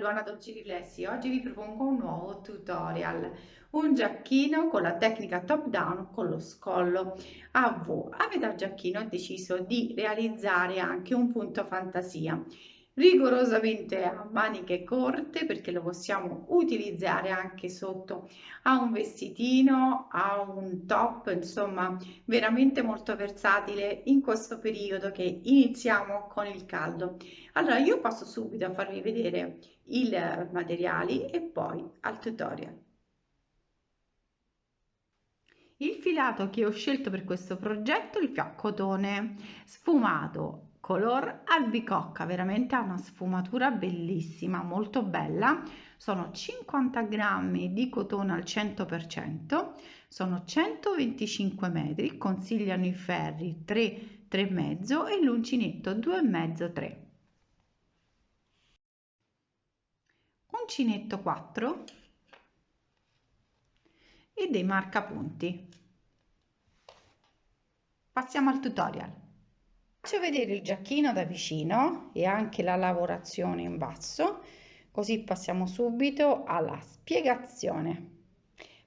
Luana Dolci Riflessi. Oggi vi propongo un nuovo tutorial, un giacchino con la tecnica top down con lo scollo a V. A metà giacchino ho deciso di realizzare anche un punto fantasia, rigorosamente a maniche corte perché lo possiamo utilizzare anche sotto a un vestitino, a un top, insomma veramente molto versatile in questo periodo che iniziamo con il caldo. Allora, io passo subito a farvi vedere i materiali e poi al tutorial. Il filato che ho scelto per questo progetto è il fiaccotone sfumato color albicocca, veramente ha una sfumatura bellissima, molto bella. Sono 50 grammi di cotone al 100%, sono 125 metri, consigliano i ferri 3, 3,5 e l'uncinetto 2,5, 3. Uncinetto 4 e dei marcapunti. Passiamo al tutorial. Faccio vedere il giacchino da vicino e anche la lavorazione in basso, così passiamo subito alla spiegazione.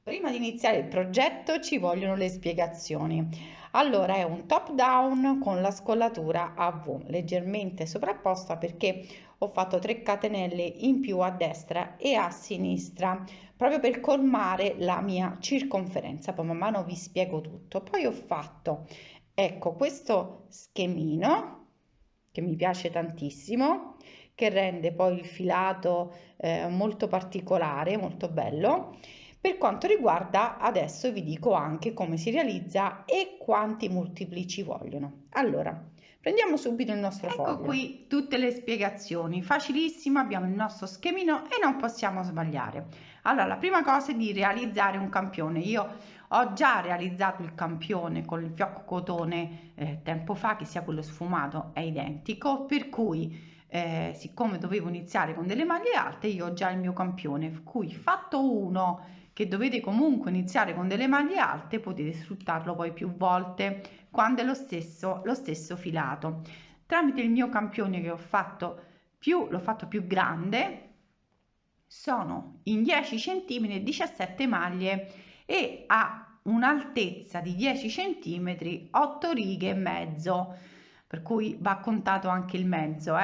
Prima di iniziare il progetto ci vogliono le spiegazioni. Allora è un top down con la scollatura a V leggermente sovrapposta perché ho fatto 3 catenelle in più a destra e a sinistra proprio per colmare la mia circonferenza. Poi man mano vi spiego tutto. Poi ho fatto, ecco, questo schemino che mi piace tantissimo, che rende poi il filato molto particolare, molto bello. Per quanto riguarda, adesso vi dico anche come si realizza e quanti multipli ci vogliono. Allora, prendiamo subito il nostro foglio. Ecco qui tutte le spiegazioni, facilissimo, abbiamo il nostro schemino e non possiamo sbagliare. Allora, la prima cosa è di realizzare un campione. Io ho già realizzato il campione con il fiocco cotone tempo fa, che sia quello sfumato è identico, per cui siccome dovevo iniziare con delle maglie alte, io ho già il mio campione, per cui fatto uno che dovete comunque iniziare con delle maglie alte, potete sfruttarlo poi più volte quando è lo stesso filato. Tramite il mio campione che l'ho fatto più grande, sono in 10 cm 17 maglie e ha un'altezza di 10 cm 8 righe e mezzo, per cui va contato anche il mezzo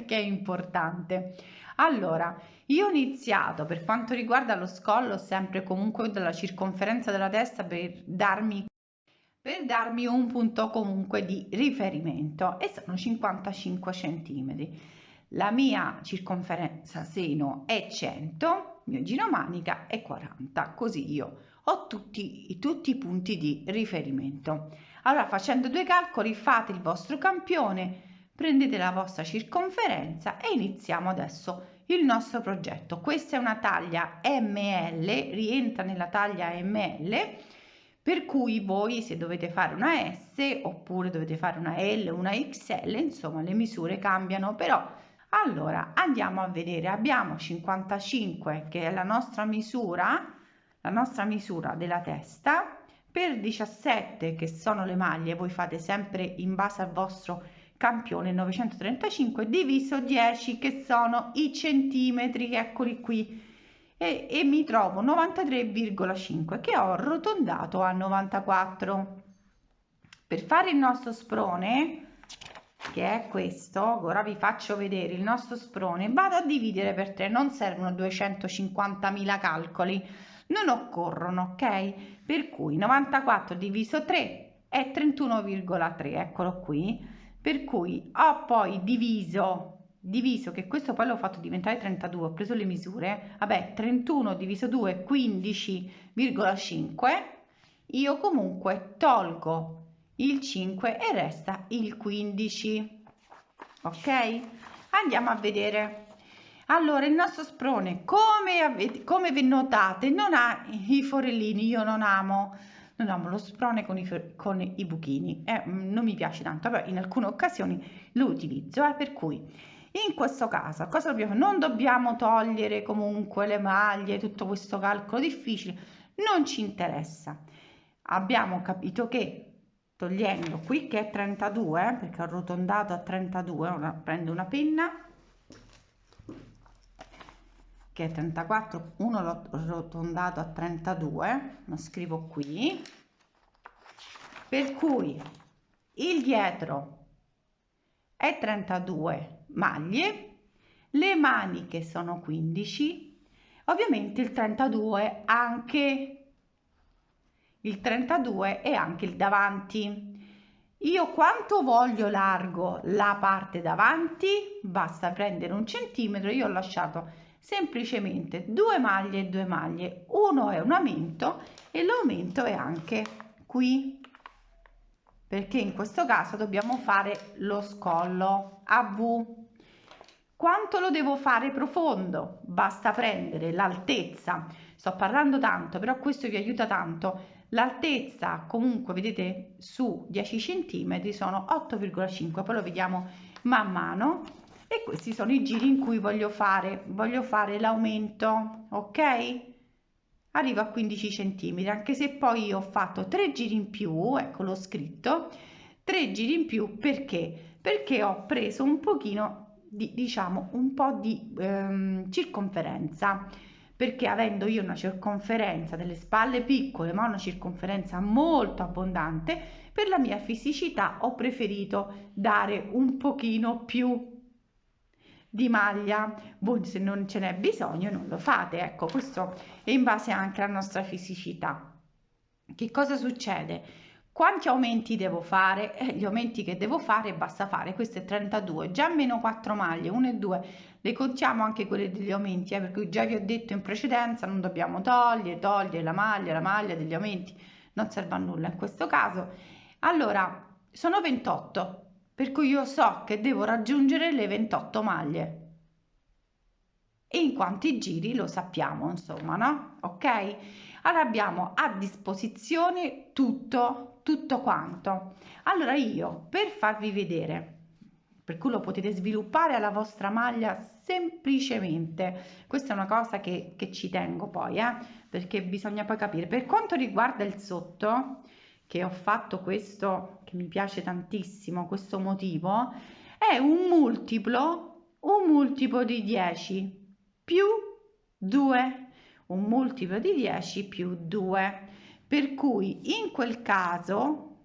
che è importante. Allora, io ho iniziato per quanto riguarda lo scollo sempre comunque dalla circonferenza della testa per darmi un punto comunque di riferimento e sono 55 centimetri. La mia circonferenza seno è 100, il mio giro manica è 40, così io ho tutti i punti di riferimento. Allora, facendo due calcoli, fate il vostro campione, prendete la vostra circonferenza e iniziamo adesso il nostro progetto. Questa è una taglia ML, rientra nella taglia ML, per cui voi se dovete fare una S oppure dovete fare una L, una XL, insomma le misure cambiano, però allora andiamo a vedere, abbiamo 55 che è la nostra misura della testa, per 17 che sono le maglie, voi fate sempre in base al vostro campione 935 diviso 10 che sono i centimetri, eccoli qui, e mi trovo 93,5 che ho arrotondato a 94. Per fare il nostro sprone, che è questo, ora vi faccio vedere il nostro sprone, vado a dividere per 3, non servono 250.000 calcoli, non occorrono, ok? Per cui 94 diviso 3 è 31,3, eccolo qui, per cui ho poi diviso che questo poi l'ho fatto diventare 32, ho preso le misure, vabbè, 31 diviso 2 è 15,5, io comunque tolgo il 5 e resta il 15, ok? Andiamo a vedere. Allora, il nostro sprone, come vi notate, non ha i forellini, io non amo lo sprone con i buchini, non mi piace tanto, però in alcune occasioni lo utilizzo, per cui in questo caso cosa dobbiamo? Non dobbiamo togliere comunque le maglie, tutto questo calcolo difficile, non ci interessa. Abbiamo capito che togliendo qui che è 32, perché ho arrotondato a 32, ora prendo una penna che è 34, uno l'ho arrotondato a 32, lo scrivo qui, per cui il dietro è 32 maglie, le maniche sono 15, ovviamente il 32 anche il davanti. Io quanto voglio largo la parte davanti, basta prendere un centimetro, io ho lasciato semplicemente 2 maglie e 2 maglie, uno è un aumento e l'aumento è anche qui, perché in questo caso dobbiamo fare lo scollo a V. Quanto lo devo fare profondo? Basta prendere l'altezza, sto parlando tanto, però questo vi aiuta tanto. L'altezza comunque vedete su 10 cm sono 8,5, poi lo vediamo man mano, e questi sono i giri in cui voglio fare l'aumento, ok? Arrivo a 15 cm, anche se poi io ho fatto 3 giri in più, ecco l'ho scritto, 3 giri in più perché ho preso un pochino diciamo un po' di circonferenza, perché avendo io una circonferenza delle spalle piccole ma una circonferenza molto abbondante, per la mia fisicità ho preferito dare un pochino più di maglia. Voi se non ce n'è bisogno non lo fate, ecco, questo è in base anche alla nostra fisicità. Che cosa succede? Quanti aumenti devo fare? Gli aumenti che devo fare, basta fare, questo è 32, già meno 4 maglie, 1 e 2, le contiamo anche quelle degli aumenti, per cui già vi ho detto in precedenza, non dobbiamo togliere la maglia degli aumenti, non serve a nulla in questo caso. Allora, sono 28, per cui io so che devo raggiungere le 28 maglie. E in quanti giri lo sappiamo, insomma, no? Ok? Allora abbiamo a disposizione tutto quanto. Allora io, per farvi vedere, per cui lo potete sviluppare alla vostra maglia semplicemente, questa è una cosa che ci tengo poi, perché bisogna poi capire. Per quanto riguarda il sotto, che ho fatto questo, che mi piace tantissimo, questo motivo, è un multiplo di 10 più 2, un multiplo di 10 più 2, per cui in quel caso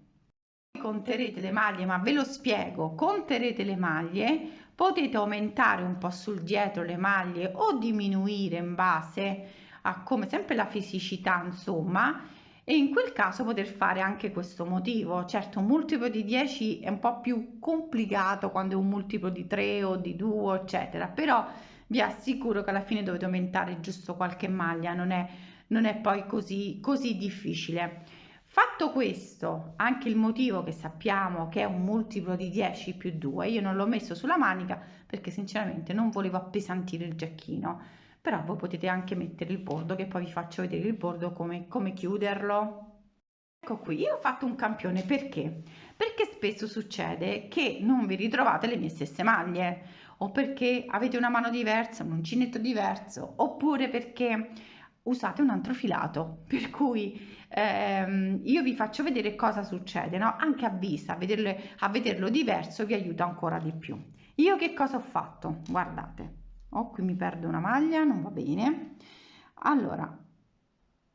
conterete le maglie, ma ve lo spiego, conterete le maglie, potete aumentare un po' sul dietro le maglie o diminuire in base a come sempre la fisicità, insomma, e in quel caso poter fare anche questo motivo. Certo, un multiplo di 10 è un po' più complicato quando è un multiplo di 3 o di 2, eccetera, però vi assicuro che alla fine dovete aumentare giusto qualche maglia, non è poi così difficile. Fatto questo, anche il motivo che sappiamo che è un multiplo di 10 più 2, io non l'ho messo sulla manica perché sinceramente non volevo appesantire il giacchino, però voi potete anche mettere il bordo, che poi vi faccio vedere il bordo come chiuderlo. Ecco qui, io ho fatto un campione perché? Perché spesso succede che non vi ritrovate le mie stesse maglie, o perché avete una mano diversa, un uncinetto diverso, oppure perché usate un altro filato, per cui io vi faccio vedere cosa succede, no? Anche a vista, a vederlo diverso vi aiuta ancora di più. Io che cosa ho fatto? Guardate, qui mi perdo una maglia, non va bene. Allora,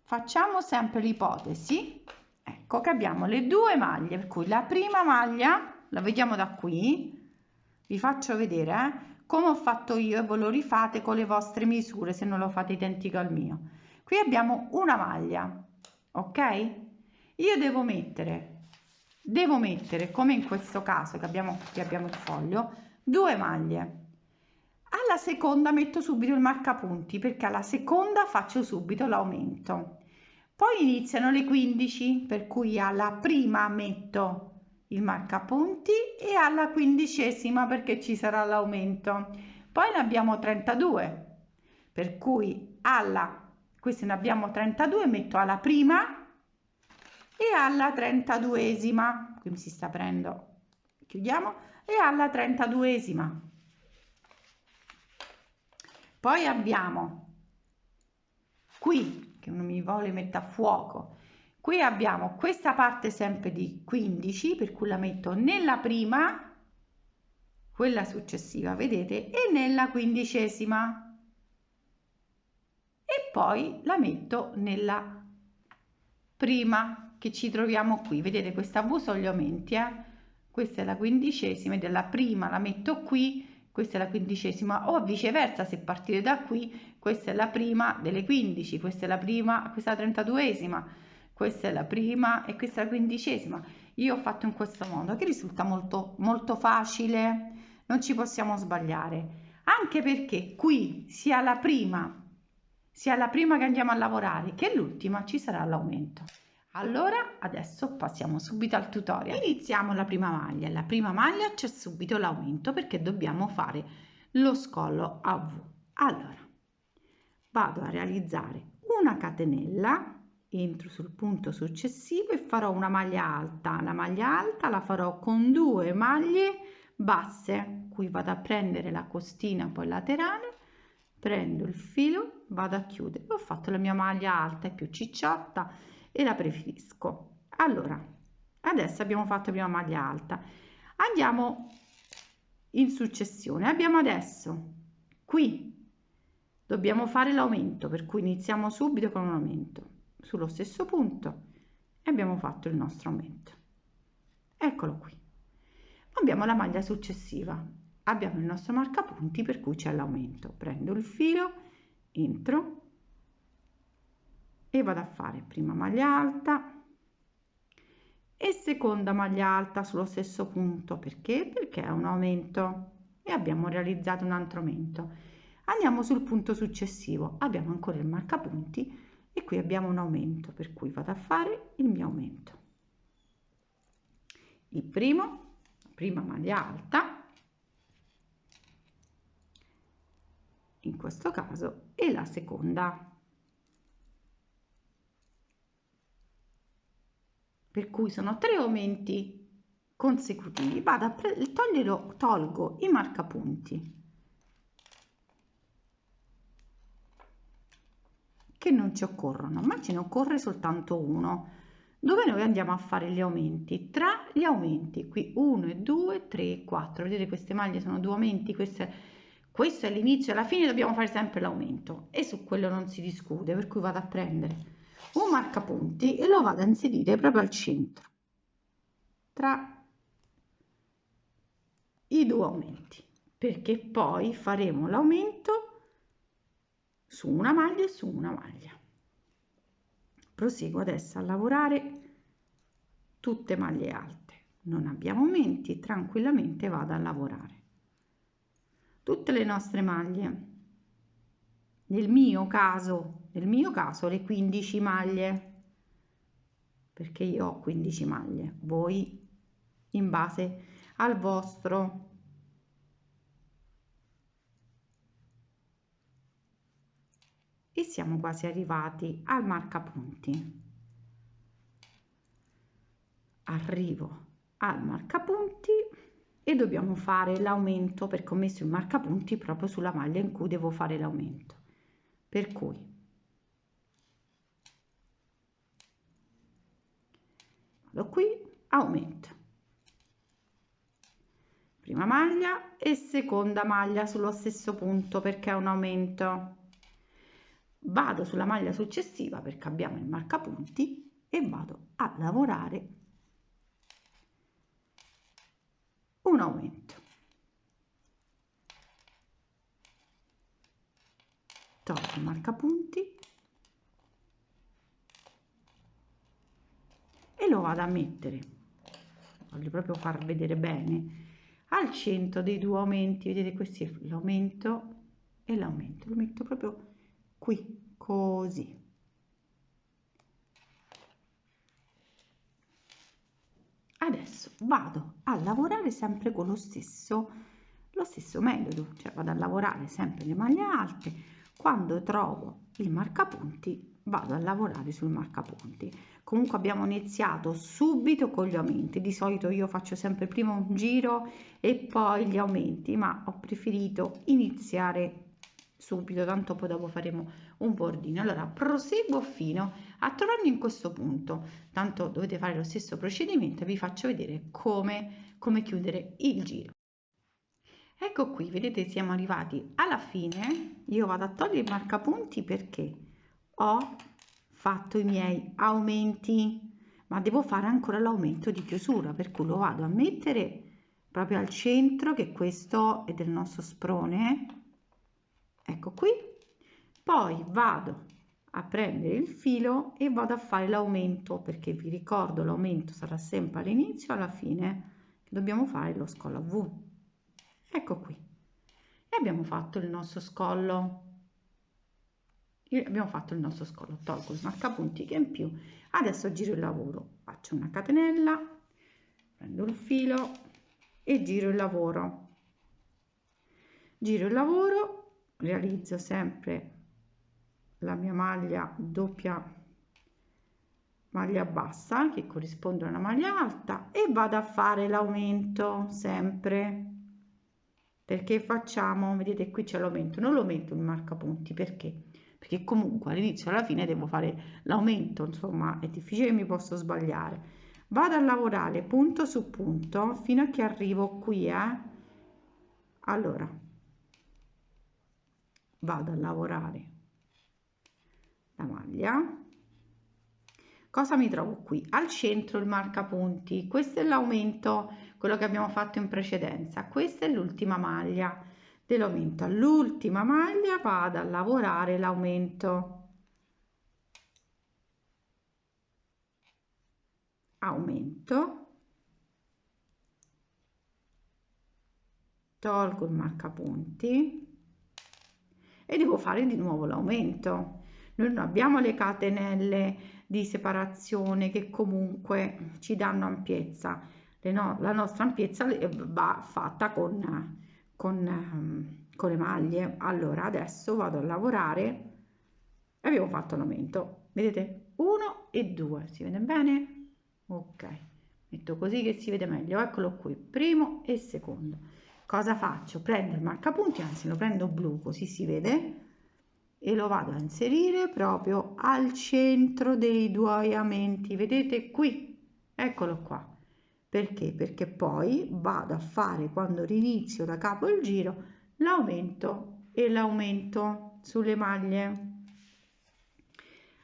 facciamo sempre l'ipotesi, ecco che abbiamo le due maglie, per cui la prima maglia, la vediamo da qui, vi faccio vedere come ho fatto io e voi lo rifate con le vostre misure se non lo fate identico al mio. Qui abbiamo una maglia, ok? Io devo mettere come in questo caso che abbiamo il foglio, due maglie. Alla seconda metto subito il marcapunti perché alla seconda faccio subito l'aumento. Poi iniziano le 15, per cui alla prima metto il marcapunti e alla quindicesima perché ci sarà l'aumento. Poi ne abbiamo 32, per cui questi ne abbiamo 32, metto alla prima e alla 32esima, qui mi si sta aprendo, chiudiamo, e alla 32esima. Poi abbiamo qui, che non mi vuole mettere a fuoco, qui abbiamo questa parte sempre di 15, per cui la metto nella prima, quella successiva, vedete, e nella quindicesima. poi la metto nella prima che ci troviamo qui. Vedete, questa V sono gli aumenti, questa è la quindicesima, ed è la prima, la metto qui, questa è la quindicesima, o viceversa, se partire da qui, questa è la prima delle 15, questa è la prima, questa è la 32esima, questa è la prima e questa è la quindicesima. Io ho fatto in questo modo, che risulta molto facile, non ci possiamo sbagliare, anche perché qui sia la prima che andiamo a lavorare che l'ultima ci sarà l'aumento. Allora adesso passiamo subito al tutorial. Iniziamo la prima maglia c'è subito l'aumento perché dobbiamo fare lo scollo a V. Allora vado a realizzare una catenella, entro sul punto successivo e farò una maglia alta. La maglia alta la farò con 2 maglie basse. Qui vado a prendere la costina poi laterale, prendo il filo, vado a chiudere. Ho fatto la mia maglia alta, è più cicciotta e la preferisco. Allora adesso abbiamo fatto la prima maglia alta, andiamo in successione. Abbiamo adesso qui dobbiamo fare l'aumento, per cui iniziamo subito con un aumento sullo stesso punto e abbiamo fatto il nostro aumento. Eccolo qui. Abbiamo la maglia successiva, abbiamo il nostro marcapunti per cui c'è l'aumento. Prendo il filo, entro e vado a fare prima maglia alta e seconda maglia alta sullo stesso punto. Perché? Perché è un aumento e abbiamo realizzato un altro aumento. Andiamo sul punto successivo, abbiamo ancora il marcapunti e qui abbiamo un aumento, per cui vado a fare il mio aumento. Il prima maglia alta, in questo caso, e la seconda. Per cui sono 3 aumenti consecutivi. Vado a tolgo i marcapunti che non ci occorrono, ma ce ne occorre soltanto uno, dove noi andiamo a fare gli aumenti. Tra gli aumenti, qui 1 e 2, 3 e 4, vedete queste maglie sono 2 aumenti, questo è l'inizio e alla fine dobbiamo fare sempre l'aumento e su quello non si discute, per cui vado a prendere un marcapunti e lo vado a inserire proprio al centro tra i 2 aumenti, perché poi faremo l'aumento su una maglia e su una maglia. Proseguo adesso a lavorare tutte maglie alte, non abbiamo aumenti, tranquillamente vado a lavorare tutte le nostre maglie. Nel mio caso le 15 maglie, perché io ho 15 maglie, voi in base al vostro. E siamo quasi arrivati al marcapunti. Arrivo al marcapunti e dobbiamo fare l'aumento, perché ho messo il marcapunti proprio sulla maglia in cui devo fare l'aumento, per cui vado qui, aumento, prima maglia e seconda maglia sullo stesso punto perché è un aumento. Vado sulla maglia successiva perché abbiamo il marcapunti e vado a lavorare un aumento. Tolgo il marcapunti e lo vado a mettere, voglio proprio far vedere bene, al centro dei 2 aumenti. Vedete, questo è l'aumento e l'aumento, lo metto proprio qui, così. Adesso vado a lavorare sempre con lo stesso metodo, cioè vado a lavorare sempre le maglie alte. Quando trovo il marcapunti vado a lavorare sul marcapunti. Comunque abbiamo iniziato subito con gli aumenti. Di solito io faccio sempre prima un giro e poi gli aumenti, ma ho preferito iniziare subito, tanto poi dopo faremo un bordino. Allora proseguo fino a trovarmi in questo punto, tanto dovete fare lo stesso procedimento e vi faccio vedere come chiudere il giro. Ecco qui, vedete, siamo arrivati alla fine. Io vado a togliere i marcapunti perché ho fatto i miei aumenti, ma devo fare ancora l'aumento di chiusura, per cui lo vado a mettere proprio al centro, che questo è del nostro sprone, ecco qui. Poi vado a prendere il filo e vado a fare l'aumento, perché vi ricordo l'aumento sarà sempre all'inizio e alla fine che dobbiamo fare lo scollo a V. Ecco qui, e abbiamo fatto il nostro scollo. Abbiamo fatto il nostro scollo, tolgo il marcapunti che è in più, adesso giro il lavoro, faccio una catenella, prendo il filo e giro il lavoro, realizzo sempre la mia maglia doppia maglia bassa che corrisponde a una maglia alta e vado a fare l'aumento sempre, perché facciamo, vedete qui c'è l'aumento, non lo metto il marcapunti perché comunque all'inizio e alla fine devo fare l'aumento, insomma è difficile che mi posso sbagliare. Vado a lavorare punto su punto fino a che arrivo qui, allora vado a lavorare la maglia. Cosa mi trovo qui? Al centro il marcapunti, questo è l'aumento, quello che abbiamo fatto in precedenza, questa è l'ultima maglia dell'aumento. All'ultima maglia vado a lavorare l'aumento, aumento, tolgo il marcapunti e devo fare di nuovo l'aumento. Noi non abbiamo le catenelle di separazione che comunque ci danno ampiezza, la nostra ampiezza va fatta con le maglie. Allora adesso vado a lavorare e abbiamo fatto l'aumento, vedete, 1 e 2, si vede bene? Ok, metto così che si vede meglio, eccolo qui, primo e secondo. Cosa faccio? Prendo il marcapunti, anzi lo prendo blu così si vede, e lo vado a inserire proprio al centro dei due aumenti, vedete qui, eccolo qua. Perché? Perché poi vado a fare, quando rinizio da capo il giro, l'aumento e l'aumento sulle maglie.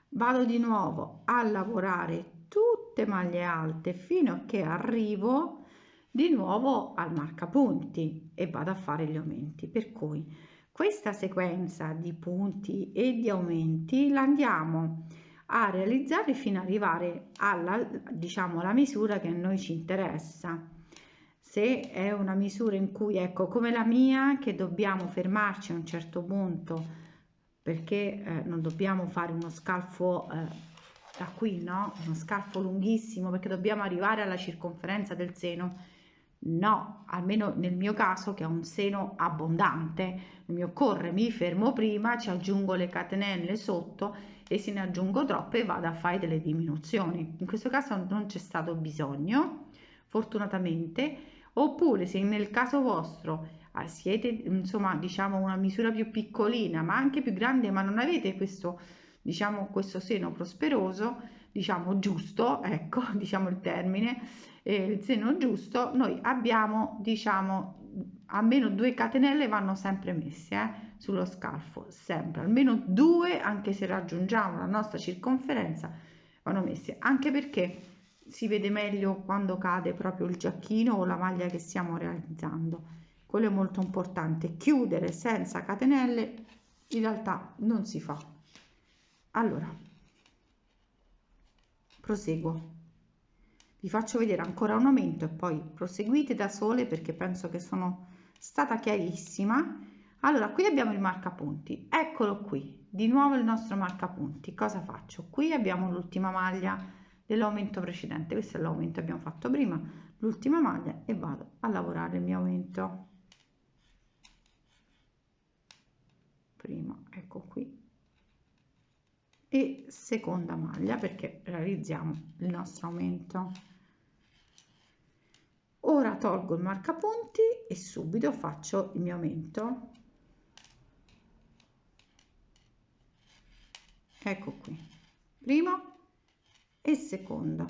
Vado di nuovo a lavorare tutte maglie alte fino a che arrivo di nuovo al marcapunti e vado a fare gli aumenti, per cui questa sequenza di punti e di aumenti la andiamo a realizzare fino ad arrivare alla, diciamo, alla misura che a noi ci interessa. Se è una misura in cui, ecco, come la mia, che dobbiamo fermarci a un certo punto perché non dobbiamo fare uno scalfo da qui, no? Uno scalfo lunghissimo perché dobbiamo arrivare alla circonferenza del seno. No, almeno nel mio caso che ho un seno abbondante, non mi occorre, mi fermo prima, ci aggiungo le catenelle sotto e se ne aggiungo troppe vado a fare delle diminuzioni. In questo caso non c'è stato bisogno, fortunatamente, oppure se nel caso vostro siete insomma diciamo una misura più piccolina ma anche più grande ma non avete questo diciamo questo seno prosperoso diciamo giusto, ecco diciamo il termine, il seno giusto, noi abbiamo diciamo almeno 2 catenelle vanno sempre messe sullo scalfo, sempre almeno 2, anche se raggiungiamo la nostra circonferenza vanno messe, anche perché si vede meglio quando cade proprio il giacchino o la maglia che stiamo realizzando. Quello è molto importante, chiudere senza catenelle in realtà non si fa. Allora proseguo, vi faccio vedere ancora un aumento e poi proseguite da sole perché penso che sono stata chiarissima. Allora qui abbiamo il marcapunti, eccolo qui di nuovo il nostro marcapunti. Cosa faccio? Qui abbiamo l'ultima maglia dell'aumento precedente, questo è l'aumento che abbiamo fatto prima, l'ultima maglia, e vado a lavorare il mio aumento. Prima, ecco qui, e seconda maglia perché realizziamo il nostro aumento. Ora tolgo il marcapunti e subito faccio il mio aumento, ecco qui, primo e secondo,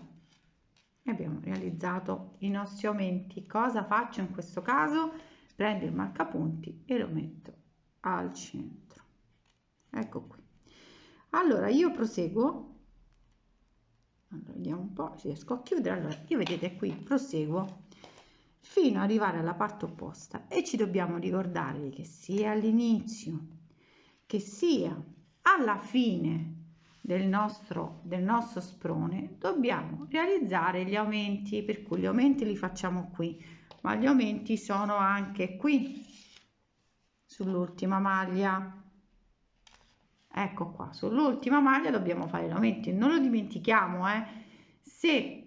e abbiamo realizzato i nostri aumenti. Cosa faccio in questo caso? Prendo il marcapunti e lo metto al centro, ecco qui. Allora io proseguo, allora, vediamo un po' se riesco a chiudere. Allora io, vedete, qui proseguo fino ad arrivare alla parte opposta e ci dobbiamo ricordare che sia all'inizio che sia alla fine del nostro sprone dobbiamo realizzare gli aumenti, per cui gli aumenti li facciamo qui, ma gli aumenti sono anche qui sull'ultima maglia. Ecco qua, sull'ultima maglia dobbiamo fare l'aumento, non lo dimentichiamo, se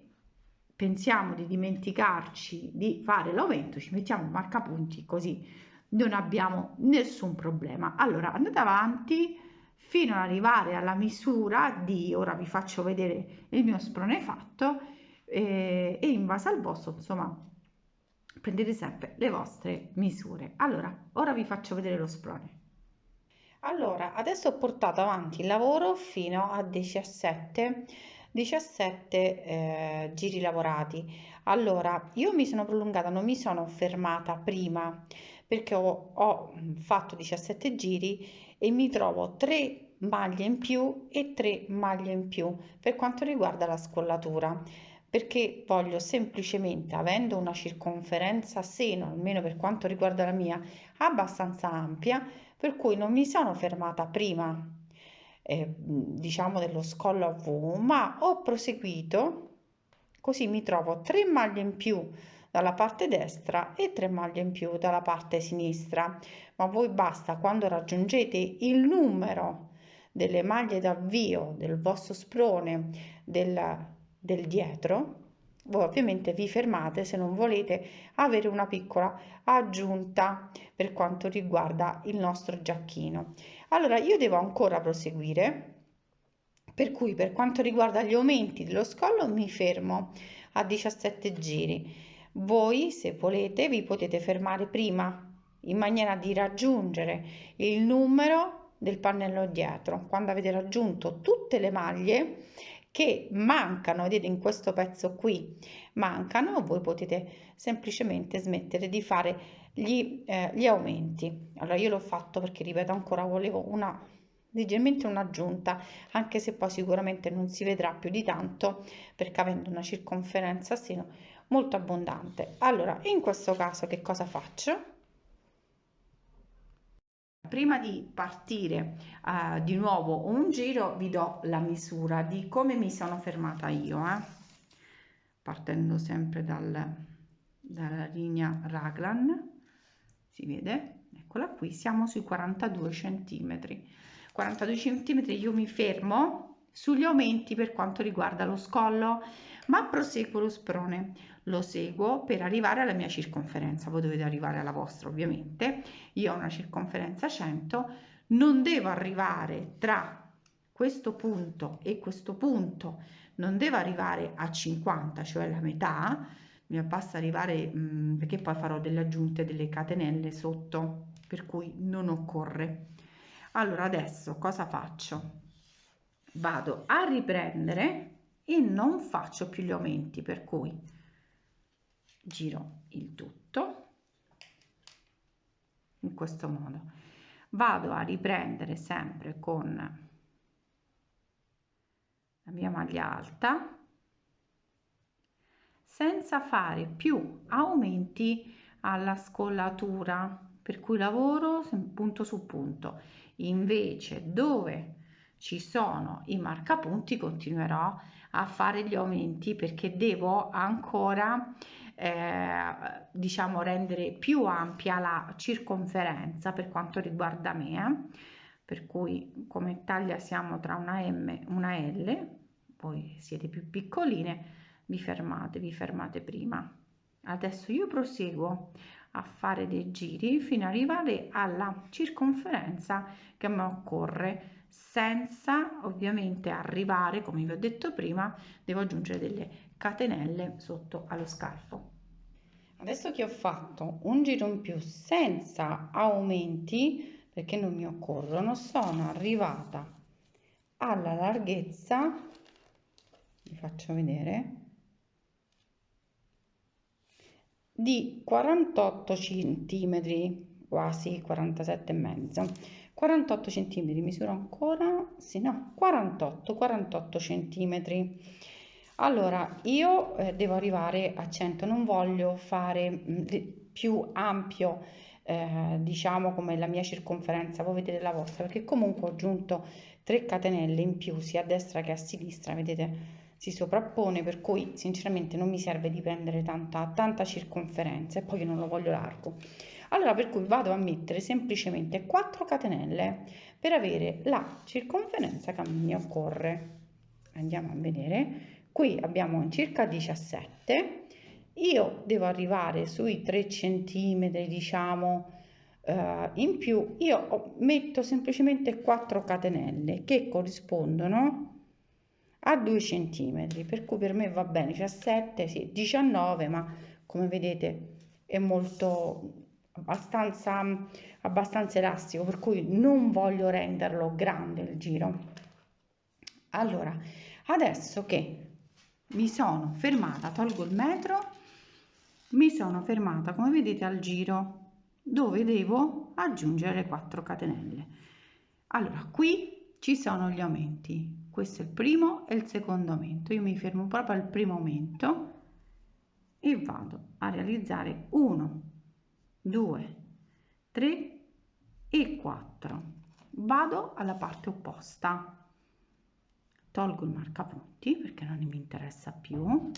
pensiamo di dimenticarci di fare l'aumento ci mettiamo un marcapunti, così non abbiamo nessun problema. Allora andate avanti fino ad arrivare alla misura di, ora vi faccio vedere il mio sprone fatto, e in base al vostro, insomma, prendete sempre le vostre misure. Allora ora vi faccio vedere lo sprone. Allora, adesso ho portato avanti il lavoro fino a 17 giri lavorati. Allora, io mi sono prolungata, non mi sono fermata prima perché ho fatto 17 giri e mi trovo 3 maglie in più e 3 maglie in più per quanto riguarda la scollatura, perché voglio semplicemente, avendo una circonferenza seno, almeno per quanto riguarda la mia, abbastanza ampia, per cui non mi sono fermata prima, diciamo, dello scollo a V, ma ho proseguito, così mi trovo 3 maglie in più dalla parte destra e 3 maglie in più dalla parte sinistra. Ma voi basta, quando raggiungete il numero delle maglie d'avvio del vostro sprone del dietro, voi ovviamente vi fermate se non volete avere una piccola aggiunta per quanto riguarda il nostro giacchino. Allora io devo ancora proseguire, per cui per quanto riguarda gli aumenti dello scollo mi fermo a 17 giri. Voi, se volete, vi potete fermare prima in maniera di raggiungere il numero del pannello dietro. Quando avete raggiunto tutte le maglie che mancano, vedete in questo pezzo qui mancano, voi potete semplicemente smettere di fare gli aumenti. Allora io l'ho fatto perché, ripeto ancora, volevo leggermente un'aggiunta, anche se poi sicuramente non si vedrà più di tanto perché avendo una circonferenza seno molto abbondante. Allora in questo caso che cosa faccio? Prima di partire di nuovo un giro vi do la misura di come mi sono fermata io, partendo sempre dalla linea raglan, si vede, eccola qui, siamo sui 42 centimetri. 42 centimetri io mi fermo sugli aumenti per quanto riguarda lo scollo, ma proseguo lo sprone, lo seguo per arrivare alla mia circonferenza. Voi dovete arrivare alla vostra, ovviamente. Io ho una circonferenza 100, non devo arrivare tra questo punto e questo punto, non devo arrivare a 50, cioè la metà, mi basta arrivare, perché poi farò delle aggiunte, delle catenelle sotto, per cui non occorre. Allora adesso cosa faccio? Vado a riprendere e non faccio più gli aumenti, per cui giro il tutto in questo modo, vado a riprendere sempre con la mia maglia alta senza fare più aumenti alla scollatura, per cui lavoro punto su punto. Invece dove ci sono i marcapunti continuerò a fare gli aumenti perché devo ancora diciamo rendere più ampia la circonferenza per quanto riguarda me, per cui come taglia siamo tra una M e una L, voi siete più piccoline, vi fermate prima. Adesso io proseguo a fare dei giri fino ad arrivare alla circonferenza che mi occorre, senza ovviamente arrivare, come vi ho detto prima, devo aggiungere delle catenelle sotto allo scalfo. Adesso che ho fatto un giro in più senza aumenti, perché non mi occorrono, sono arrivata alla larghezza, vi faccio vedere, di 48 centimetri, quasi 47 e mezzo. 48 centimetri, misuro ancora, sì, no, 48 centimetri. Allora, io devo arrivare a 100, non voglio fare più ampio, diciamo come la mia circonferenza, voi vedete la vostra, perché comunque ho aggiunto 3 catenelle in più sia a destra che a sinistra, vedete? Si sovrappone, per cui sinceramente non mi serve di prendere tanta circonferenza e poi io non lo voglio largo. Allora, per cui vado a mettere semplicemente 4 catenelle per avere la circonferenza che mi occorre. Andiamo a vedere. Qui abbiamo circa 17. Io devo arrivare sui 3 centimetri, diciamo, in più. Io metto semplicemente 4 catenelle che corrispondono a 2 centimetri, per cui per me va bene 17, sì, 19, ma come vedete è molto abbastanza elastico, per cui non voglio renderlo grande il giro. Allora, adesso che mi sono fermata, tolgo il metro, mi sono fermata, come vedete, al giro dove devo aggiungere le 4 catenelle. Allora, qui ci sono gli aumenti, questo è il primo e il secondo aumento. Io mi fermo proprio al primo aumento e vado a realizzare 1, 2, 3 e 4. Vado alla parte opposta, tolgo il marcapunti perché non mi interessa più,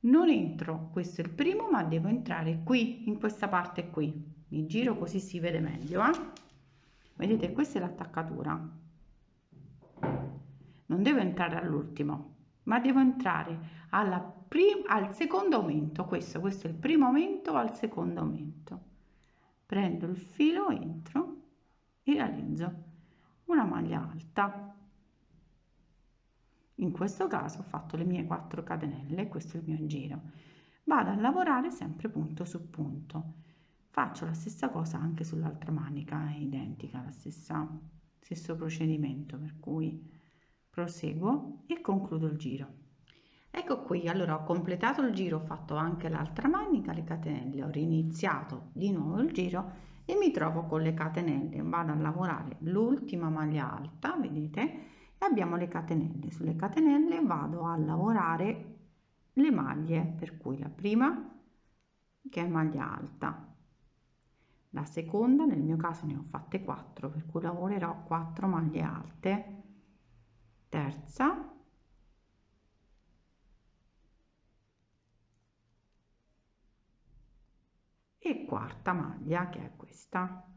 non entro, questo è il primo, ma devo entrare qui, in questa parte qui, mi giro così si vede meglio, vedete, questa è l'attaccatura, non devo entrare all'ultimo, ma devo entrare al secondo aumento, questo è il primo aumento, al secondo aumento, prendo il filo, entro e realizzo una maglia alta. In questo caso ho fatto le mie 4 catenelle, questo è il mio giro. Vado a lavorare sempre punto su punto. Faccio la stessa cosa anche sull'altra manica, è identica, stesso procedimento, per cui proseguo e concludo il giro. Ecco qui, allora ho completato il giro, ho fatto anche l'altra manica, le catenelle, ho riniziato di nuovo il giro e mi trovo con le catenelle. Vado a lavorare l'ultima maglia alta, vedete? E abbiamo le catenelle. Sulle catenelle vado a lavorare le maglie, per cui la prima che è maglia alta, la seconda, nel mio caso ne ho fatte 4, per cui lavorerò 4 maglie alte, terza, e quarta maglia, che è questa.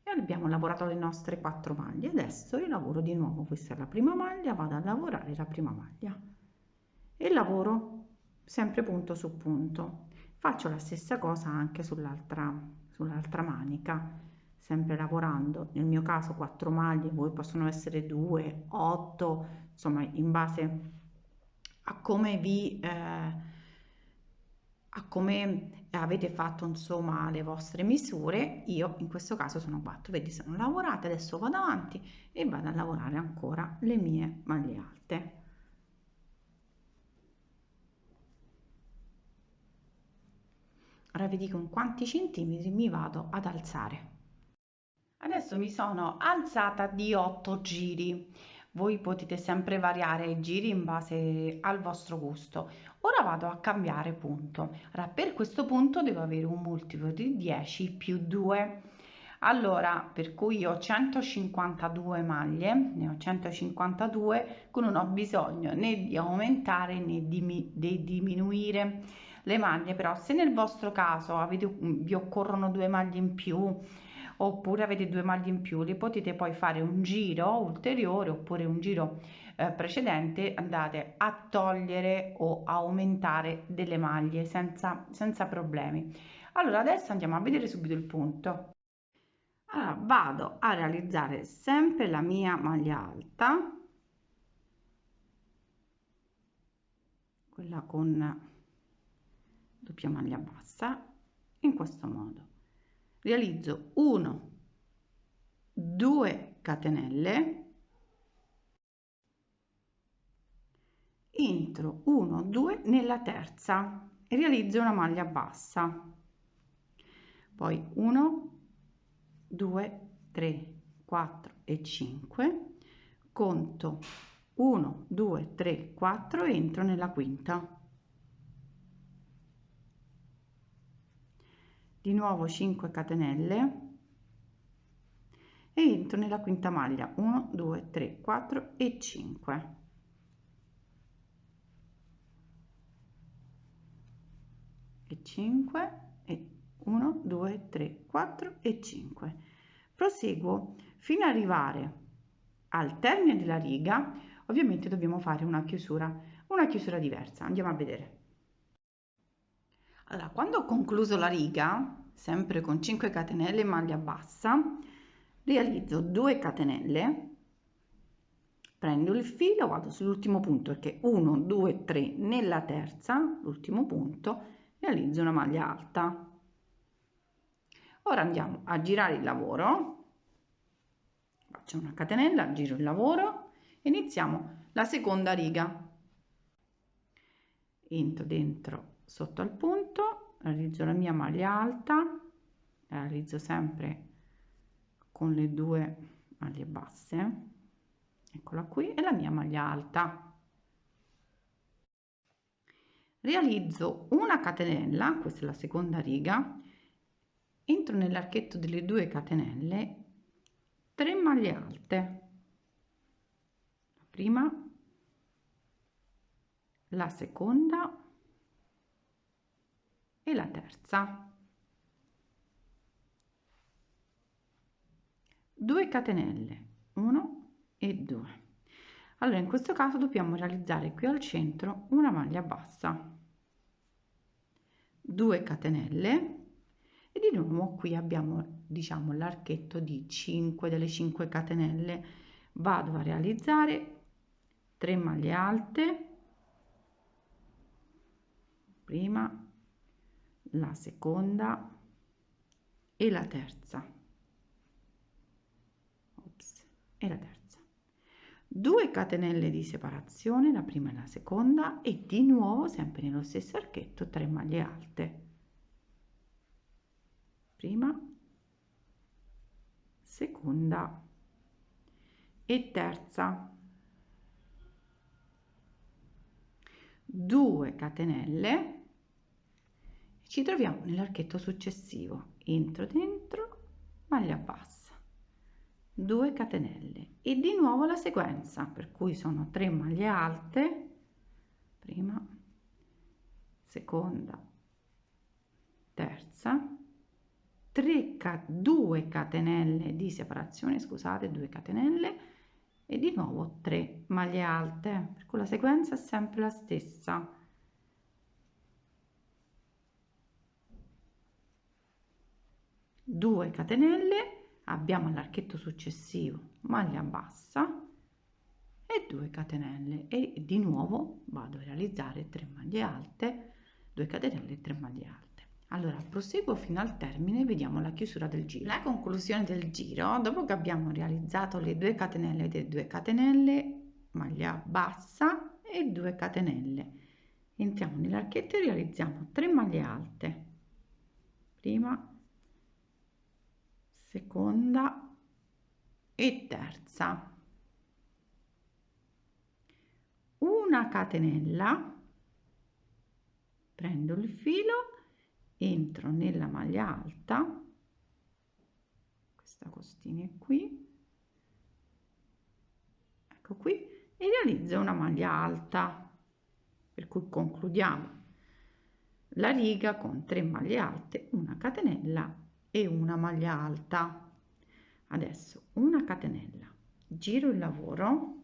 E abbiamo lavorato le nostre 4 maglie. Adesso io lavoro di nuovo, questa è la prima maglia, vado a lavorare la prima maglia e lavoro sempre punto su punto. Faccio la stessa cosa anche sull'altra manica, sempre lavorando, nel mio caso 4 maglie, voi possono essere 2, 8, insomma in base a come a come avete fatto insomma le vostre misure. Io in questo caso sono 4, vedi, sono lavorate. Adesso vado avanti e vado a lavorare ancora le mie maglie alte. Ora vi dico in quanti centimetri mi vado ad alzare. Adesso mi sono alzata di 8 giri. Voi potete sempre variare i giri in base al vostro gusto. Ora vado a cambiare punto. Ora per questo punto devo avere un multiplo di 10 più 2. Allora, per cui io ho 152 maglie, ne ho 152, con non ho bisogno né di aumentare né di diminuire le maglie. Però se nel vostro caso vi occorrono 2 maglie in più, oppure avete 2 maglie in più, li potete poi fare un giro ulteriore oppure un giro precedente, andate a togliere o aumentare delle maglie senza problemi. Allora adesso andiamo a vedere subito il punto. Allora vado a realizzare sempre la mia maglia alta, quella con doppia maglia bassa, in questo modo. Realizzo 1, 2 catenelle, entro 1, 2 nella terza e realizzo una maglia bassa, poi 1, 2, 3, 4 e 5, conto 1, 2, 3, 4, entro nella quinta, di nuovo 5 catenelle e entro nella quinta maglia, 1, 2, 3, 4 e 5. E 5 e 1, 2, 3, 4 e 5. Proseguo fino ad arrivare al termine della riga. Ovviamente dobbiamo fare una chiusura diversa. Andiamo a vedere. Allora, quando ho concluso la riga, sempre con 5 catenelle maglia bassa, realizzo 2 catenelle, prendo il filo, vado sull'ultimo punto perché 1, 2, 3 nella terza, l'ultimo punto, realizzo una maglia alta. Ora andiamo a girare il lavoro, faccio una catenella, giro il lavoro e iniziamo la seconda riga. Entro dentro sotto al punto, realizzo la mia maglia alta, la realizzo sempre con le 2 maglie basse, eccola qui, e la mia maglia alta. Realizzo una catenella, questa è la seconda riga, entro nell'archetto delle 2 catenelle, 3 maglie alte, la prima, la seconda e la terza, 2 catenelle, 1 e 2. Allora in questo caso dobbiamo realizzare qui al centro una maglia bassa, 2 catenelle e di nuovo qui abbiamo, diciamo, l'archetto di 5 delle 5 catenelle. Vado a realizzare 3 maglie alte, prima, la seconda e la terza. Ops, e la terza. 2 catenelle di separazione, la prima e la seconda, e di nuovo sempre nello stesso archetto 3 maglie alte, prima, seconda e terza, 2 catenelle, ci troviamo nell'archetto successivo, entro dentro, maglia bassa, 2 catenelle e di nuovo la sequenza, per cui sono 3 maglie alte, prima, seconda, terza, 2 catenelle di separazione, scusate, 2 catenelle e di nuovo 3 maglie alte, per cui la sequenza è sempre la stessa. Due catenelle, abbiamo all'archetto successivo maglia bassa e 2 catenelle e di nuovo vado a realizzare 3 maglie alte, 2 catenelle e 3 maglie alte. Allora proseguo fino al termine, vediamo la chiusura del giro. La conclusione del giro, dopo che abbiamo realizzato le 2 catenelle ed 2 catenelle, maglia bassa e 2 catenelle, entriamo nell'archetto e realizziamo 3 maglie alte, prima, seconda e terza, una catenella, prendo il filo, entro nella maglia alta, questa costina è qui, ecco qui, e realizzo una maglia alta, per cui concludiamo la riga con 3 maglie alte, una catenella e una maglia alta. Adesso una catenella, giro il lavoro,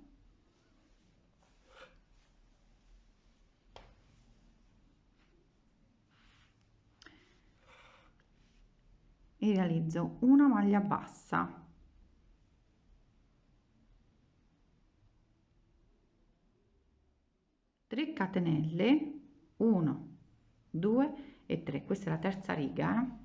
e realizzo una maglia bassa, tre catenelle, 1, 2 e 3, questa è la terza riga,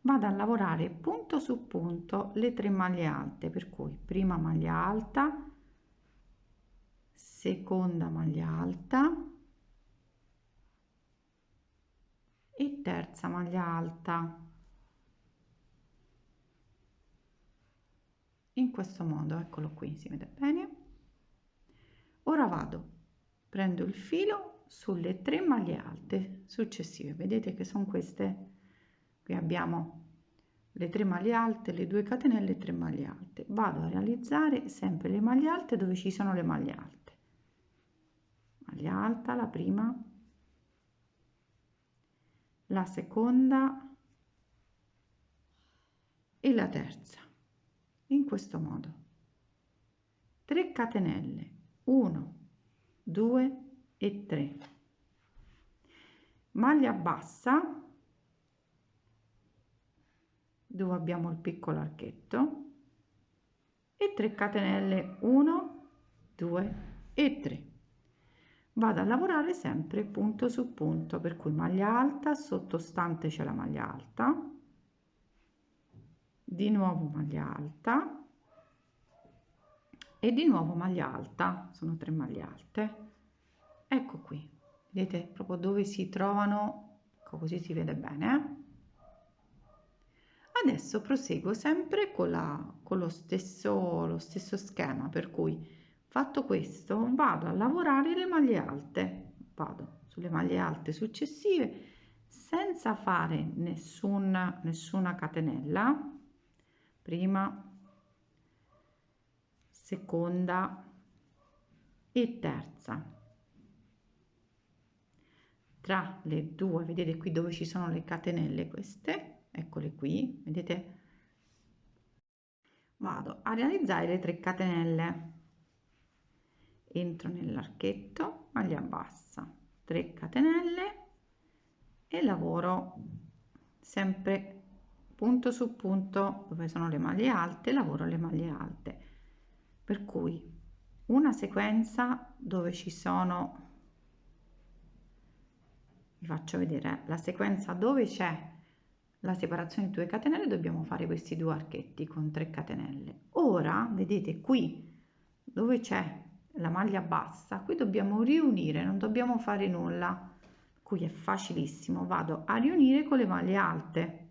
vado a lavorare punto su punto le 3 maglie alte, per cui prima maglia alta, seconda maglia alta e terza maglia alta, in questo modo, eccolo qui, si vede bene. Ora vado, prendo il filo sulle 3 maglie alte successive, vedete che sono queste, qui abbiamo le 3 maglie alte, le 2 catenelle e 3 maglie alte, vado a realizzare sempre le maglie alte dove ci sono le maglie alte, maglia alta la prima, la seconda e la terza, in questo modo, 3 catenelle, 1 2 e 3, maglia bassa dove abbiamo il piccolo archetto e 3 catenelle, 1 2 e 3, vado a lavorare sempre punto su punto, per cui maglia alta, sottostante c'è la maglia alta, di nuovo maglia alta e di nuovo maglia alta, sono 3 maglie alte, ecco qui, vedete proprio dove si trovano, ecco, così si vede bene. Adesso proseguo sempre con lo stesso schema, per cui fatto questo vado a lavorare le maglie alte, vado sulle maglie alte successive senza fare nessuna catenella, prima, seconda e terza, tra le due, vedete qui dove ci sono le catenelle, queste eccole qui, vedete, vado a realizzare le 3 catenelle, entro nell'archetto, maglia bassa, 3 catenelle e lavoro sempre punto su punto dove sono le maglie alte, lavoro le maglie alte, per cui una sequenza dove ci sono, vi faccio vedere la sequenza dove c'è la separazione di 2 catenelle, dobbiamo fare questi 2 archetti con 3 catenelle. Ora vedete qui dove c'è la maglia bassa, qui dobbiamo riunire, non dobbiamo fare nulla, qui è facilissimo, vado a riunire con le maglie alte,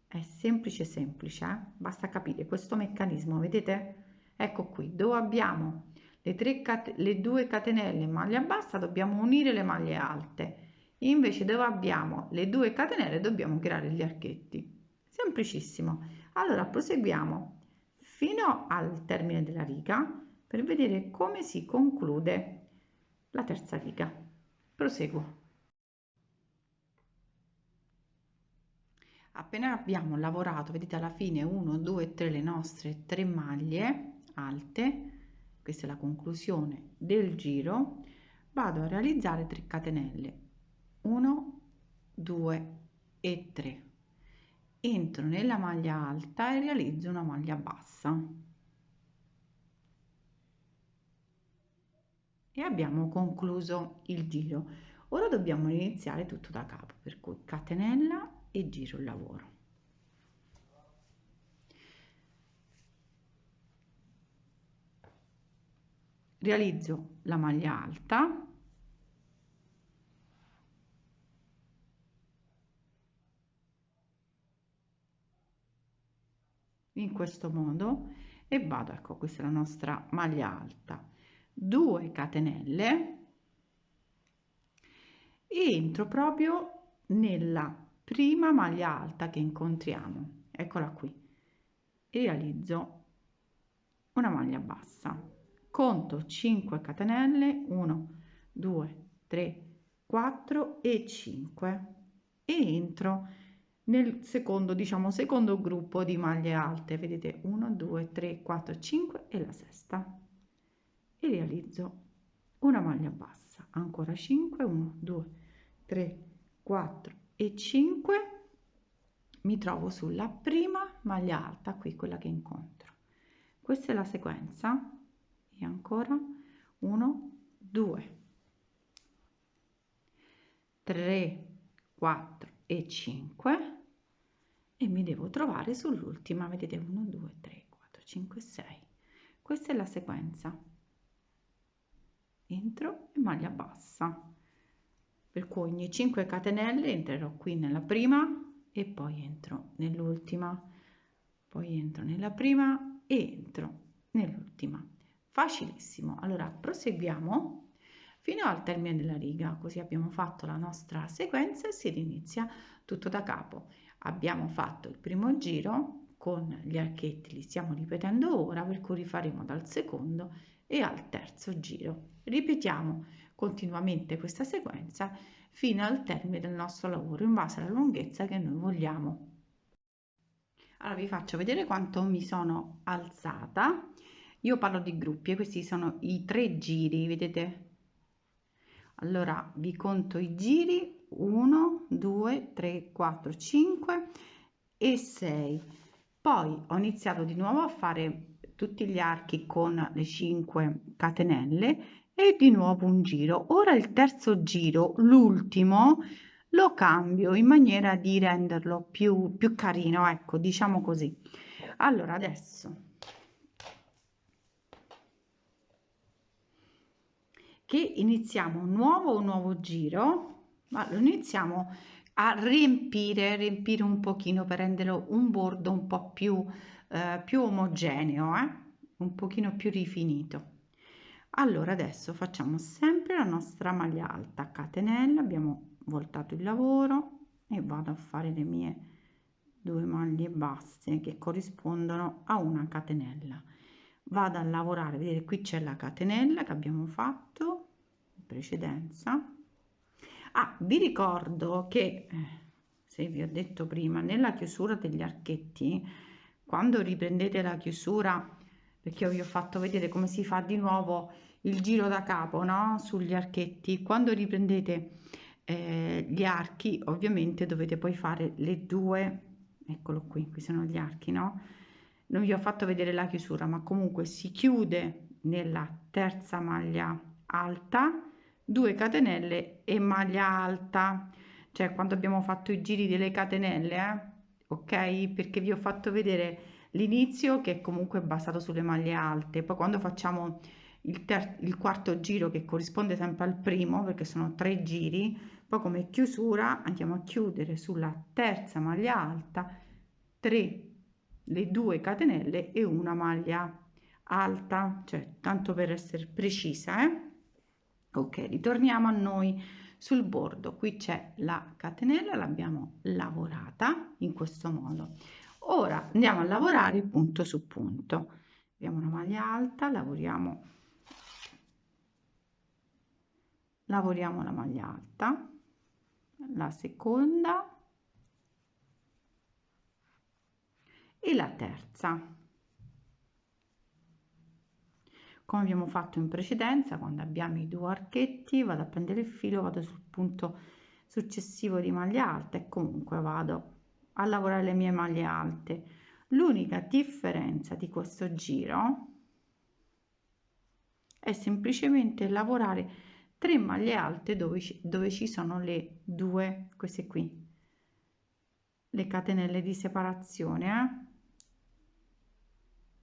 è semplice semplice, basta capire questo meccanismo, vedete, ecco qui dove abbiamo le 2 catenelle in maglia bassa dobbiamo unire le maglie alte, invece dove abbiamo le 2 catenelle dobbiamo creare gli archetti, semplicissimo. Allora proseguiamo fino al termine della riga per vedere come si conclude la terza riga. Proseguo. Appena abbiamo lavorato, vedete alla fine 1 2 3 le nostre 3 maglie alte, questa è la conclusione del giro, vado a realizzare 3 catenelle, 1 2 e 3, entro nella maglia alta e realizzo una maglia bassa e abbiamo concluso il giro. Ora dobbiamo iniziare tutto da capo, per cui catenella e giro il lavoro. Realizzo la maglia alta, in questo modo, e vado, ecco, questa è la nostra maglia alta, 2 catenelle e entro proprio nella prima maglia alta che incontriamo, eccola qui, e realizzo una maglia bassa, conto 5 catenelle, 1 2 3 4 e 5 e entro nel secondo, diciamo, secondo gruppo di maglie alte, vedete 1 2 3 4 5 e la sesta, e realizzo una maglia bassa, ancora 5 1 2 3 4 e 5, mi trovo sulla prima maglia alta, qui quella che incontro, questa è la sequenza, e ancora 1 2 3 4 e 5 e mi devo trovare sull'ultima, vedete 1 2 3 4 5 6, questa è la sequenza, entro e maglia bassa, per cui ogni 5 catenelle entrerò qui nella prima e poi entro nell'ultima, poi entro nella prima e entro nell'ultima. Facilissimo. Allora proseguiamo fino al termine della riga, così abbiamo fatto la nostra sequenza e si inizia tutto da capo. Abbiamo fatto il primo giro con gli archetti, li stiamo ripetendo ora, per cui rifaremo dal secondo e al terzo giro. Ripetiamo continuamente questa sequenza fino al termine del nostro lavoro in base alla lunghezza che noi vogliamo. Allora vi faccio vedere quanto mi sono alzata. Io parlo di gruppi e questi sono i 3 giri, vedete? Allora vi conto i giri: 1 2 3 4 5 e 6. Poi ho iniziato di nuovo a fare tutti gli archi con le 5 catenelle e di nuovo un giro. Ora il terzo giro, l'ultimo, lo cambio in maniera di renderlo più carino, ecco, diciamo così. Allora adesso che iniziamo un nuovo giro, ma lo iniziamo a riempire un pochino per renderlo un bordo un po' più omogeneo, un pochino più rifinito. Allora adesso facciamo sempre la nostra maglia alta, catenella, abbiamo voltato il lavoro e vado a fare le mie 2 maglie basse che corrispondono a una catenella. Vado a lavorare, vedete qui c'è la catenella che abbiamo fatto in precedenza. Vi ricordo che se vi ho detto prima, nella chiusura degli archetti, quando riprendete la chiusura, perché io vi ho fatto vedere come si fa di nuovo il giro da capo, no? Sugli archetti, quando riprendete gli archi, ovviamente dovete poi fare le due, eccolo qui sono gli archi, no? Non vi ho fatto vedere la chiusura, ma comunque si chiude nella terza maglia alta, 2 catenelle e maglia alta, cioè quando abbiamo fatto i giri delle catenelle, ok? Perché vi ho fatto vedere l'inizio che è comunque basato sulle maglie alte, poi quando facciamo il quarto giro che corrisponde sempre al primo, perché sono 3 giri, poi come chiusura andiamo a chiudere sulla terza maglia alta 3, le 2 catenelle e una maglia alta, cioè tanto per essere precisa, ok, ritorniamo a noi sul bordo. Qui c'è la catenella, l'abbiamo lavorata in questo modo. Ora andiamo a lavorare punto su punto. Abbiamo una maglia alta, lavoriamo la maglia alta, la seconda e la terza. Come abbiamo fatto in precedenza, quando abbiamo i 2 archetti vado a prendere il filo, vado sul punto successivo di maglia alta e comunque vado a lavorare le mie maglie alte. L'unica differenza di questo giro è semplicemente lavorare 3 maglie alte dove ci sono le 2, queste qui, le catenelle di separazione,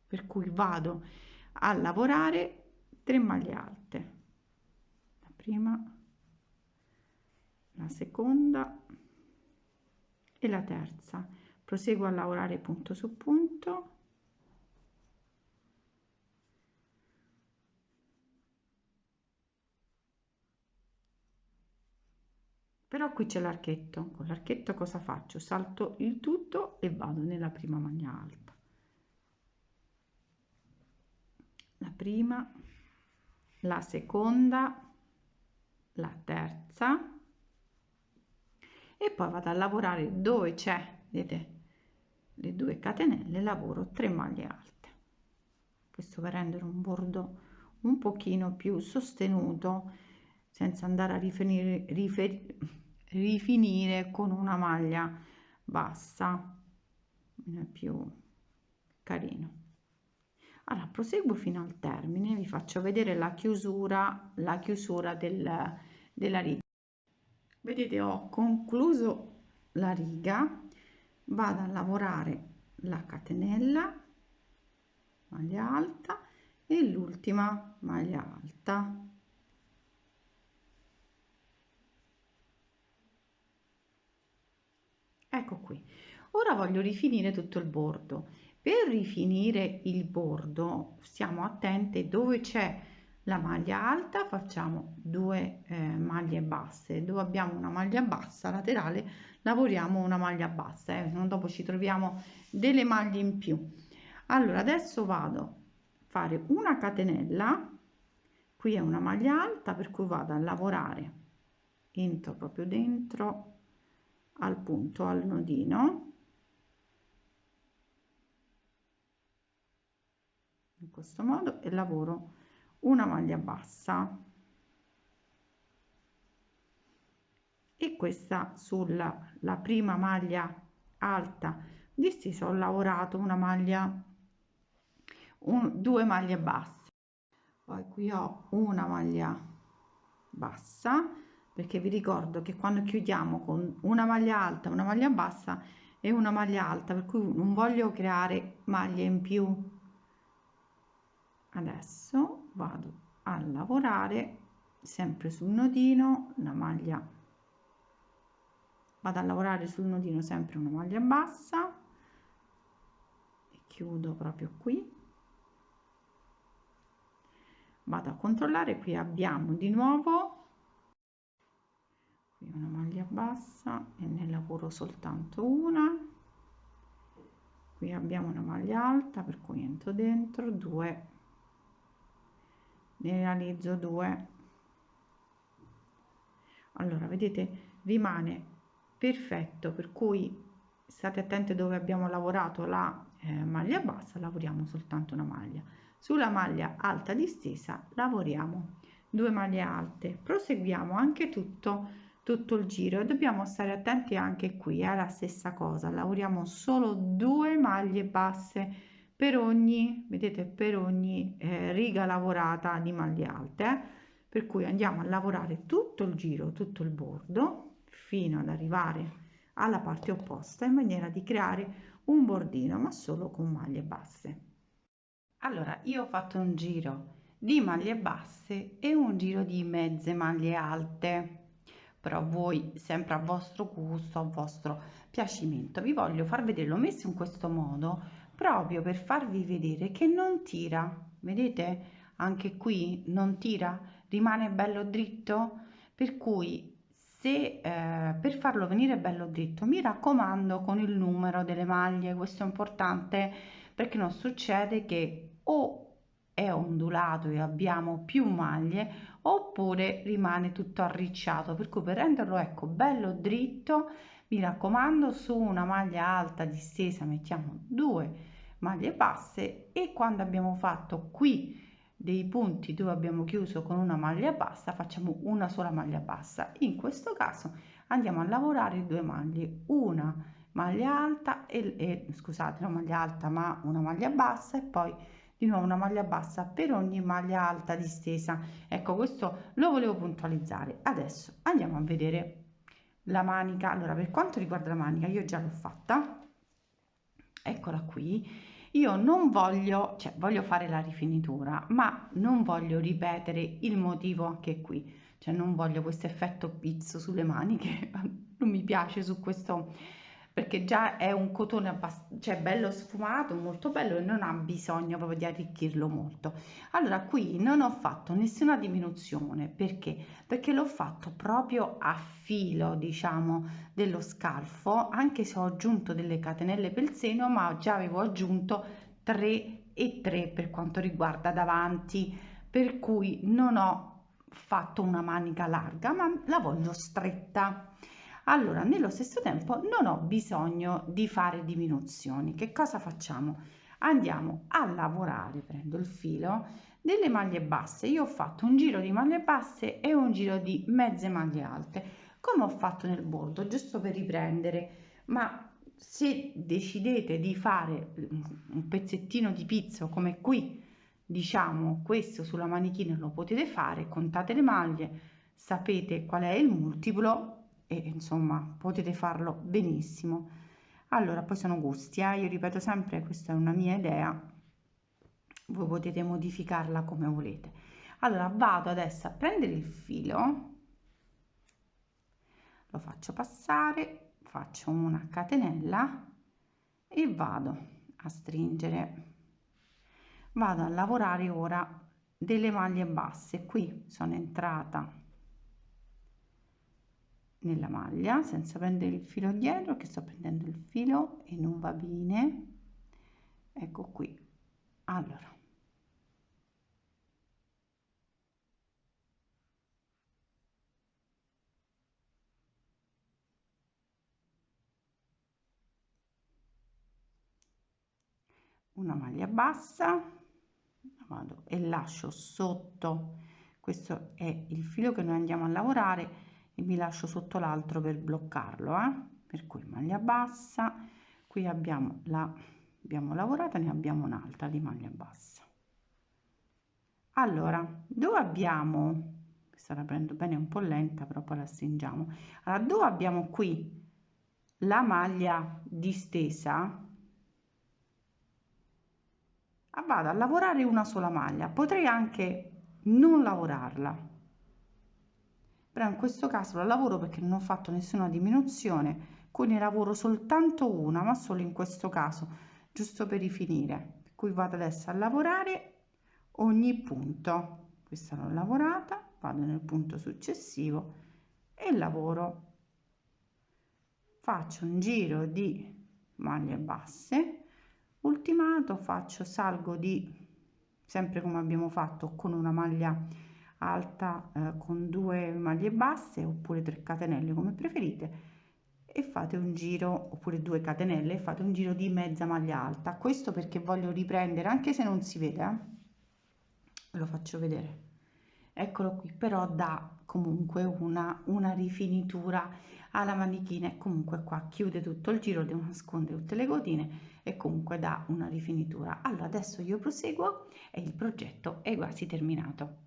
per cui vado a lavorare 3 maglie alte, la prima, la seconda e la terza. Proseguo a lavorare punto su punto, però qui c'è l'archetto. Con l'archetto cosa faccio? Salto il tutto e vado nella prima maglia alta, la prima, la seconda, la terza e poi vado a lavorare dove c'è, vedete, le 2 catenelle, lavoro 3 maglie alte, questo per rendere un bordo un pochino più sostenuto senza andare a rifinire con una maglia bassa, più carino. Allora proseguo fino al termine, vi faccio vedere la chiusura della riga. Vedete, ho concluso la riga, vado a lavorare la catenella, maglia alta e l'ultima maglia alta, Ecco qui. Ora voglio rifinire tutto il bordo. Per rifinire il bordo stiamo attenti dove c'è la maglia alta, facciamo due maglie basse, dove abbiamo una maglia bassa laterale lavoriamo una maglia bassa, se no dopo ci troviamo delle maglie in più. Allora adesso vado a fare una catenella, qui è una maglia alta per cui vado a lavorare, entro proprio dentro al punto, al nodino, in questo modo, e lavoro una maglia bassa, e questa sulla la prima maglia alta di stesa ho lavorato una maglia, due maglie basse, poi qui ho una maglia bassa, perché vi ricordo che quando chiudiamo con una maglia alta, una maglia bassa e una maglia alta, per cui non voglio creare maglie in più. Adesso vado a lavorare sempre sul nodino la maglia, vado a lavorare sul nodino sempre una maglia bassa e chiudo proprio qui, vado a controllare, qui abbiamo di nuovo qui una maglia bassa e ne lavoro soltanto una, qui abbiamo una maglia alta per cui entro dentro due, ne realizzo due. Allora vedete rimane perfetto, per cui state attenti dove abbiamo lavorato la maglia bassa, lavoriamo soltanto una maglia, sulla maglia alta distesa lavoriamo due maglie alte, proseguiamo anche tutto il giro e dobbiamo stare attenti anche qui, è la stessa cosa, lavoriamo solo due maglie basse per ogni, vedete, per ogni riga lavorata di maglie alte, per cui andiamo a lavorare tutto il giro, tutto il bordo fino ad arrivare alla parte opposta in maniera di creare un bordino ma solo con maglie basse. Allora io ho fatto un giro di maglie basse e un giro di mezze maglie alte, però voi sempre a vostro gusto, a vostro piacimento. Vi voglio far vedere, l'ho messo in questo modo proprio per farvi vedere che non tira, vedete, anche qui non tira, rimane bello dritto, per cui se per farlo venire bello dritto mi raccomando con il numero delle maglie, questo è importante perché non succede che o è ondulato e abbiamo più maglie oppure rimane tutto arricciato, per cui per renderlo ecco bello dritto mi raccomando su una maglia alta distesa mettiamo due maglie basse e quando abbiamo fatto qui dei punti dove abbiamo chiuso con una maglia bassa facciamo una sola maglia bassa, in questo caso andiamo a lavorare due maglie, una maglia alta e scusate, non maglia alta ma una maglia bassa e poi di nuovo una maglia bassa per ogni maglia alta distesa. Ecco, questo lo volevo puntualizzare. Adesso andiamo a vedere la manica. Allora, per quanto riguarda la manica, io già l'ho fatta, eccola qui. Io non voglio, cioè voglio fare la rifinitura, ma non voglio ripetere il motivo anche qui, cioè non voglio questo effetto pizzo sulle maniche, non mi piace su questo, perché già è un cotone cioè bello sfumato, molto bello e non ha bisogno proprio di arricchirlo molto. Allora qui non ho fatto nessuna diminuzione, perché? Perché l'ho fatto proprio a filo, diciamo, dello scalfo, anche se ho aggiunto delle catenelle per il seno, ma già avevo aggiunto 3 e 3 per quanto riguarda davanti, per cui non ho fatto una manica larga, ma la voglio stretta. Allora, nello stesso tempo non ho bisogno di fare diminuzioni. Che cosa facciamo? Andiamo a lavorare, prendo il filo delle maglie basse. Io ho fatto un giro di maglie basse e un giro di mezze maglie alte, come ho fatto nel bordo, giusto per riprendere, ma se decidete di fare un pezzettino di pizzo come qui, diciamo questo sulla manichina lo potete fare, contate le maglie, sapete qual è il multiplo e insomma potete farlo benissimo. Allora poi sono gusti, io ripeto sempre questa è una mia idea, voi potete modificarla come volete. Allora vado adesso a prendere il filo, lo faccio passare, faccio una catenella e vado a stringere. Vado a lavorare ora delle maglie basse. Qui sono entrata nella maglia senza prendere il filo dietro, che sto prendendo il filo e non va bene. Ecco qui. Allora, una maglia bassa, vado e lascio sotto, questo è il filo che noi andiamo a lavorare, e mi lascio sotto l'altro per bloccarlo, per cui maglia bassa. Qui abbiamo lavorata, ne abbiamo un'altra di maglia bassa. Allora, dove abbiamo, questa la prendo bene, un po' lenta, però poi la stringiamo. Allora, dove abbiamo qui la maglia distesa, vado a lavorare una sola maglia. Potrei anche non lavorarla, però in questo caso la lavoro perché non ho fatto nessuna diminuzione, quindi lavoro soltanto una, ma solo in questo caso, giusto per rifinire. Per cui vado adesso a lavorare ogni punto. Questa l'ho lavorata, vado nel punto successivo e lavoro. Faccio un giro di maglie basse, ultimato, salgo di, sempre come abbiamo fatto, con una maglia alta, con 2 maglie basse oppure 3 catenelle come preferite, e fate un giro, oppure 2 catenelle, e fate un giro di mezza maglia alta. Questo perché voglio riprendere, anche se non si vede, ve lo faccio vedere, eccolo qui, però dà comunque una rifinitura alla manichina, e comunque qua chiude tutto il giro, devo nascondere tutte le cotine e comunque dà una rifinitura. Allora adesso io proseguo e il progetto è quasi terminato.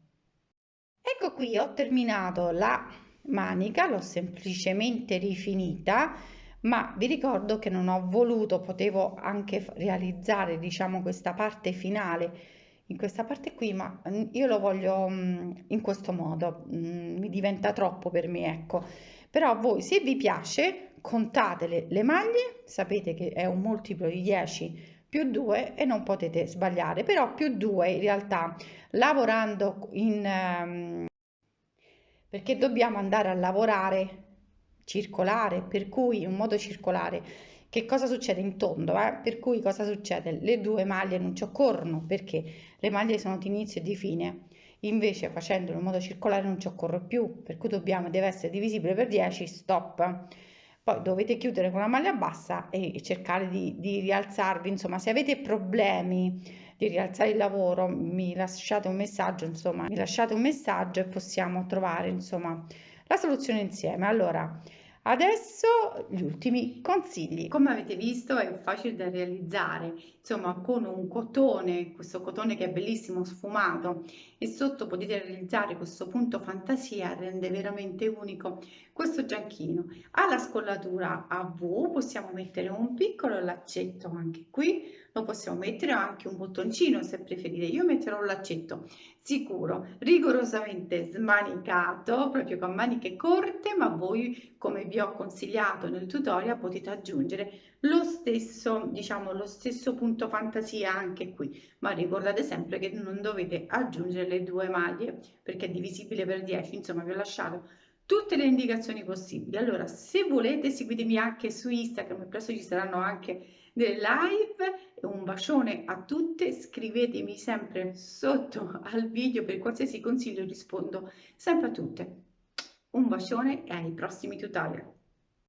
Ecco qui, ho terminato la manica, l'ho semplicemente rifinita, ma vi ricordo che non ho voluto, potevo anche realizzare, diciamo, questa parte finale in questa parte qui, ma io lo voglio in questo modo, mi diventa troppo per me, ecco. Però voi, se vi piace, contate le maglie, sapete che è un multiplo di 10 più 2 e non potete sbagliare, però più 2 in realtà lavorando perché dobbiamo andare a lavorare circolare, per cui un modo circolare. Che cosa succede in tondo? Per cui cosa succede? Le due maglie non ci occorrono perché le maglie sono di inizio e di fine. Invece facendolo in modo circolare non ci occorre più, per cui deve essere divisibile per 10, stop. Poi dovete chiudere con la maglia bassa e cercare di rialzarvi. Insomma, se avete problemi di rialzare il lavoro, mi lasciate un messaggio, insomma, mi lasciate un messaggio e possiamo trovare, insomma, la soluzione insieme. Allora, adesso gli ultimi consigli. Come avete visto è facile da realizzare, insomma, con un cotone, questo cotone che è bellissimo sfumato, e sotto potete realizzare questo punto fantasia, rende veramente unico questo giacchino. Alla scollatura a V possiamo mettere un piccolo laccetto anche qui, lo possiamo mettere anche un bottoncino se preferite. Io metterò un laccetto sicuro, rigorosamente smanicato, proprio con maniche corte, ma voi, come vi ho consigliato nel tutorial, potete aggiungere lo stesso, diciamo, lo stesso punto fantasia anche qui, ma ricordate sempre che non dovete aggiungere le due maglie perché è divisibile per 10. Insomma, vi ho lasciato tutte le indicazioni possibili. Allora, se volete, seguitemi anche su Instagram, presto ci saranno anche delle live. Un bacione a tutte, scrivetemi sempre sotto al video per qualsiasi consiglio, rispondo sempre a tutte. Un bacione e ai prossimi tutorial.